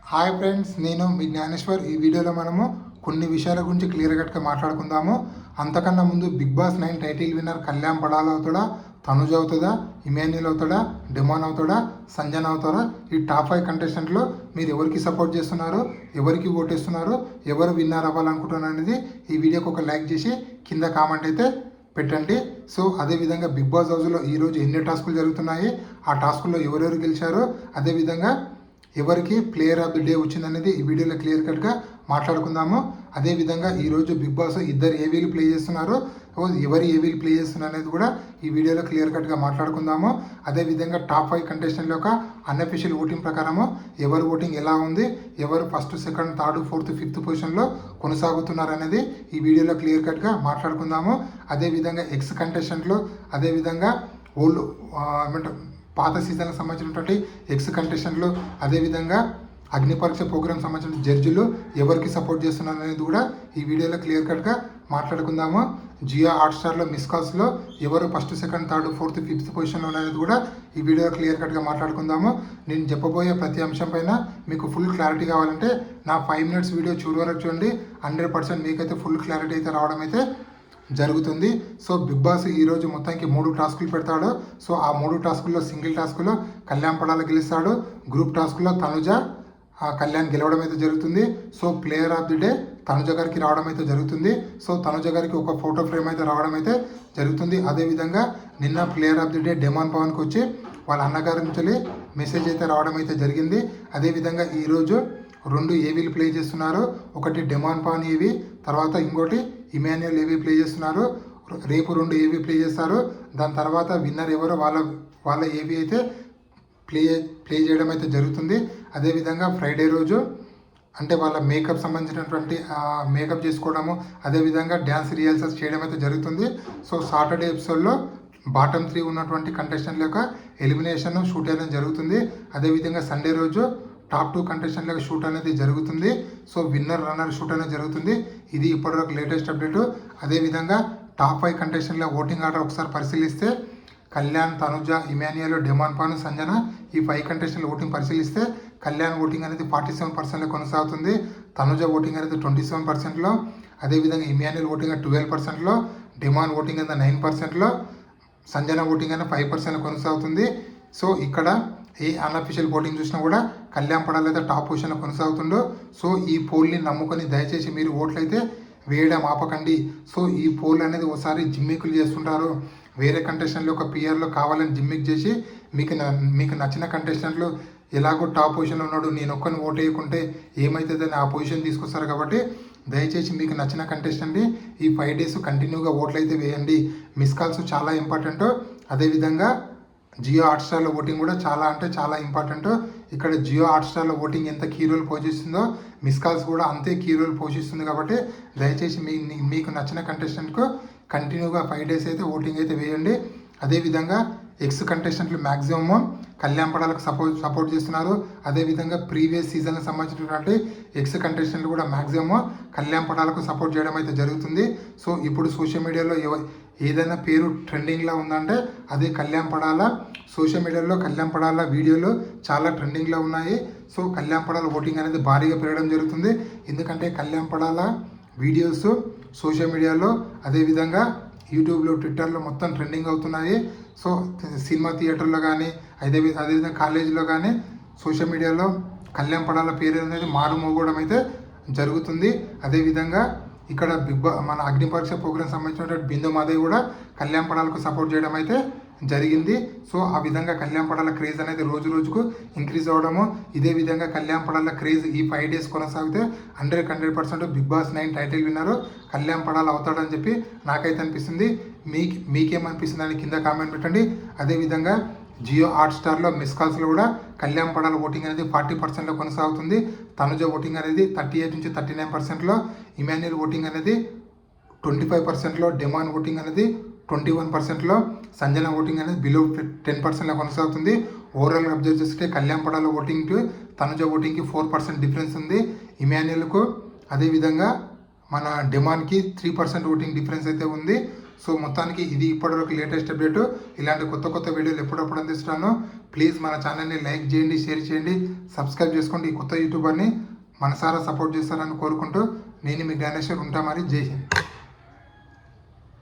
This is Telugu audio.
హాయ్ ఫ్రెండ్స్, నేను మీ జ్ఞానేశ్వర్. ఈ వీడియోలో మనము కొన్ని విషయాల గురించి క్లియర్ కట్గా మాట్లాడుకుందాము. అంతకన్నా ముందు big boss 9 title winner Kalyan Padal అవుతాడా, తనుజ్ అవుతుందా, ఇమాన్యుల్ అవుతాడా, డెమాన్ అవుతాడా, సంజన అవుతారా? ఈ టాప్ 5 కంటెస్టెంట్లో మీరు ఎవరికి సపోర్ట్ చేస్తున్నారు, ఎవరికి ఓటేస్తున్నారు, ఎవరు విన్నర్ అవ్వాలనుకుంటున్నారు అనేది ఈ వీడియోకి ఒక లైక్ చేసి కింద కామెంట్ అయితే పెట్టండి. సో అదేవిధంగా బిగ్ బాస్ హౌస్లో ఈరోజు ఎన్ని టాస్కులు జరుగుతున్నాయి, ఆ టాస్కుల్లో ఎవరెవరు గెలిచారో, అదేవిధంగా ఎవరికి ప్లేయర్ ఆఫ్ ది డే వచ్చిందనేది ఈ వీడియోలో క్లియర్ కట్గా మాట్లాడుకుందాము. అదేవిధంగా ఈరోజు బిగ్ బాస్ ఇద్దరు ఏవీలు ప్లే చేస్తున్నారు, ఎవరు ఏవీలు ప్లే చేస్తున్నారు అనేది కూడా ఈ వీడియోలో క్లియర్ కట్గా మాట్లాడుకుందాము. అదేవిధంగా టాప్ 5 కంటెస్టెంట్ యొక్క అన్అఫీషియల్ ఓటింగ్ ప్రకారము ఎవరు ఓటింగ్ ఎలా ఉంది, ఎవరు first, second, third, fourth, fifth పొజిషన్లో కొనసాగుతున్నారు అనేది ఈ వీడియోలో క్లియర్ కట్గా మాట్లాడుకుందాము. అదేవిధంగా ఎక్స్ కంటెస్టెంట్లు, అదేవిధంగా ఓల్డ్ ఏమంటారు పాత సీజన్కి సంబంధించినటువంటి ఎక్స్ కంటెస్టెంట్లు, అదేవిధంగా అగ్ని పరీక్ష ప్రోగ్రామ్ సంబంధించిన జడ్జిలు ఎవరికి సపోర్ట్ చేస్తున్నారు అనేది కూడా ఈ వీడియోలో క్లియర్ కట్గా మాట్లాడుకుందాము. జియో హాట్స్టార్లో మిస్ కాల్స్లో ఎవరు first, second, third, fourth, fifth పొజిషన్లో అనేది కూడా ఈ వీడియోలో క్లియర్ కట్గా మాట్లాడుకుందాము. నేను చెప్పబోయే ప్రతి అంశం పైన మీకు ఫుల్ క్లారిటీ కావాలంటే నా 5 మినిట్స్ వీడియో చూడు వరకు చూడండి. 100% మీకైతే ఫుల్ క్లారిటీ అయితే రావడం అయితే జరుగుతుంది. సో బిగ్ బాస్ ఈరోజు మొత్తానికి 3 టాస్కులు పెడతాడు. సో ఆ 3 టాస్కుల్లో సింగిల్ టాస్కులో కళ్యాణ్ పడాల గెలుస్తాడు, గ్రూప్ టాస్కులో తనుజ కళ్యాణ్ గెలవడం అయితే జరుగుతుంది. So player of the day Tanuja గారికి రావడం అయితే జరుగుతుంది. సో తనుజ గారికి ఒక ఫోటో ఫ్రేమ్ అయితే రావడం అయితే జరుగుతుంది. అదేవిధంగా నిన్న ప్లేయర్ ఆఫ్ ది డే డెమాన్ పవన్కి వచ్చి వాళ్ళ అన్నగారి నుంచి మెసేజ్ అయితే రావడం అయితే జరిగింది. అదేవిధంగా ఈరోజు 2 ఏవీలు ప్లే చేస్తున్నారు. ఒకటి డెమాన్ పవన్ ఏవి, తర్వాత ఇంకోటి ఇమాన్యుల్ ఏవి ప్లే చేస్తున్నారు. రేపు 2 ఏవి ప్లే చేస్తారు. దాని తర్వాత విన్నర్ ఎవరో వాళ్ళ ఏవి అయితే ప్లే చేయడం అయితే జరుగుతుంది. అదేవిధంగా ఫ్రైడే రోజు అంటే వాళ్ళ మేకప్ సంబంధించినటువంటి మేకప్ చేసుకోవడము, అదేవిధంగా డ్యాన్స్ రిహర్సల్స్ చేయడం అయితే జరుగుతుంది. సో సాటర్డే ఎపిసోడ్లో బాటమ్ 3 ఉన్నటువంటి కంటెస్టెంట్ల యొక్క ఎలిమినేషన్ షూట్ అనేది జరుగుతుంది. అదేవిధంగా సండే రోజు టాప్ 2 కంటెస్టెంట్లకు షూట్ అనేది జరుగుతుంది. సో విన్నర్ రన్నర్ షూట్ అనేది జరుగుతుంది. ఇది ఇప్పటివరకు లేటెస్ట్ అప్డేటు. అదేవిధంగా టాప్ 5 కంటెస్టెంట్ల ఓటింగ్ ఆర్డర్ ఒకసారి పరిశీలిస్తే Kalyan, Tanuja, Emmanuel, demon pan, Sanjana ఈ 5 కంటెస్టెంట్ల ఓటింగ్ పరిశీలిస్తే కళ్యాణ్ ఓటింగ్ అనేది 47%లో కొనసాగుతుంది. తనుజ ఓటింగ్ అనేది 27%లో, అదేవిధంగా ఇమాన్యుల్ ఓటింగ్ 12%లో, డెమాన్ ఓటింగ్ అనేది 9%లో, సంజన ఓటింగ్ అనేది 5%లో కొనసాగుతుంది. సో ఇక్కడ ఏ అన్అఫీషియల్ ఓటింగ్ చూసినా కూడా కళ్యాణ్ పడాల్ అయితే టాప్ పొజిషన్లో కొనసాగుతుండో. సో ఈ పోల్ని నమ్ముకొని దయచేసి మీరు ఓట్లు అయితే వేయడం ఆపకండి. సో ఈ పోల్ అనేది ఒకసారి జిమ్మికులు చేస్తుంటారు. వేరే కంటెస్టెంట్లు ఒక పిఆర్లో కావాలని జిమ్మిక్ చేసి మీకు నచ్చిన కంటెస్టెంట్లు ఎలాగో టాప్ పొజిషన్లో ఉన్నాడు, నేను ఒక్కరిని ఓటు వేయకుంటే ఏమవుతుందని ఆ పొజిషన్ తీసుకొస్తారు. కాబట్టి దయచేసి మీకు నచ్చిన కంటెస్టెంట్ని ఈ 5 డేస్ కంటిన్యూగా ఓట్లు అయితే వేయండి. మిస్ కాల్స్ చాలా ఇంపార్టెంట్. అదేవిధంగా జియో హాట్స్టార్లో ఓటింగ్ కూడా చాలా అంటే చాలా ఇంపార్టెంట్. ఇక్కడ జియో హాట్స్టార్లో ఓటింగ్ ఎంత కీ రోల్ పోషిస్తుందో మిస్ కాల్స్ కూడా అంతే కీ రోల్ పోషిస్తుంది. కాబట్టి దయచేసి మీకు నచ్చిన కంటెస్టెంట్కు కంటిన్యూగా 5 డేస్ అయితే ఓటింగ్ అయితే వేయండి. అదేవిధంగా ఎక్స్ కంటెస్టెంట్లు మ్యాక్సిమమ్ కళ్యాణ్ పడాలకు సపోర్ట్ చేస్తున్నారు. అదేవిధంగా ప్రీవియస్ సీజన్కి సంబంధించినటువంటి ఎక్స్ కంటెస్టెంట్లు కూడా మ్యాక్సిమమ్ కళ్యాణ్ పడాలకు సపోర్ట్ చేయడం అయితే జరుగుతుంది. సో ఇప్పుడు సోషల్ మీడియాలో ఏదైనా పేరు ట్రెండింగ్లో ఉందంటే అది కళ్యాణ్ పడాల. సోషల్ మీడియాలో కళ్యాణ్ పడాల వీడియోలు చాలా ట్రెండింగ్లో ఉన్నాయి. సో కళ్యాణ్ పడాల ఓటింగ్ అనేది భారీగా పెరగడం జరుగుతుంది. ఎందుకంటే కళ్యాణ్ పడాల వీడియోస్ సోషల్ మీడియాలో, అదేవిధంగా యూట్యూబ్లో, ట్విట్టర్లో మొత్తం ట్రెండింగ్ అవుతున్నాయి. సో సినిమా థియేటర్లో కానీ అదేవిధంగా కాలేజీలో కానీ సోషల్ మీడియాలో కళ్యాణ్ పడాల పేరు అనేది మారుమోగడం అయితే జరుగుతుంది. అదేవిధంగా ఇక్కడ మన అగ్ని పరీక్ష ప్రోగ్రామ్ సంబంధించినటువంటి బిందు మాధవ్ కూడా కళ్యాణ్ పడాలకు సపోర్ట్ చేయడం అయితే జరిగింది. సో ఆ విధంగా కళ్యాణ్ పడాల క్రేజ్ అనేది రోజు రోజుకు ఇంక్రీజ్ అవ్వడము. ఇదే విధంగా కళ్యాణ్ పడాల క్రేజ్ ఈ 5 డేస్ కొనసాగితే 100% బిగ్ బాస్ 9 టైటిల్ విన్నరు కళ్యాణ్ పడాల అవుతాడని చెప్పి నాకైతే అనిపిస్తుంది. మీకేమనిపిస్తుంది అని కింద కామెంట్ పెట్టండి. అదేవిధంగా జియో హాట్స్టార్లో మిస్ కాల్స్లో కూడా కళ్యాణ్ పడాల ఓటింగ్ అనేది 40%లో కొనసాగుతుంది. తనుజ ఓటింగ్ అనేది 38 నుంచి 39%లో, ఇమాన్యుల్ ఓటింగ్ అనేది 25%లో, డెమాన్ ఓటింగ్ అనేది 21%లో, సంజన ఓటింగ్ అనేది బిలో 10%లో కొనసాగుతుంది. ఓవరాల్గా అబ్జర్వ్ చేస్తే కళ్యాణ్ పడాల ఓటింగ్కి తనుజ ఓటింగ్కి 4% డిఫరెన్స్ ఉంది. ఇమాన్యుల్కు అదేవిధంగా మన డెమాన్కి 3% ఓటింగ్ డిఫరెన్స్ అయితే ఉంది. సో మొత్తానికి ఇది ఇప్పటివరకు లేటెస్ట్ అప్డేట్. ఇలాంటి కొత్త కొత్త వీడియోలు ఎప్పుడప్పుడు అందిస్తున్నాను. ప్లీజ్ మన ఛానల్ని లైక్ చేయండి, షేర్ చేయండి, సబ్స్క్రైబ్ చేసుకోండి. ఈ కొత్త యూట్యూబర్ని మనసారా సపోర్ట్ చేస్తారని కోరుకుంటూ నేను మీ జ్ఞానేశ్వర్ ఉంటా. మరి జై హింద్.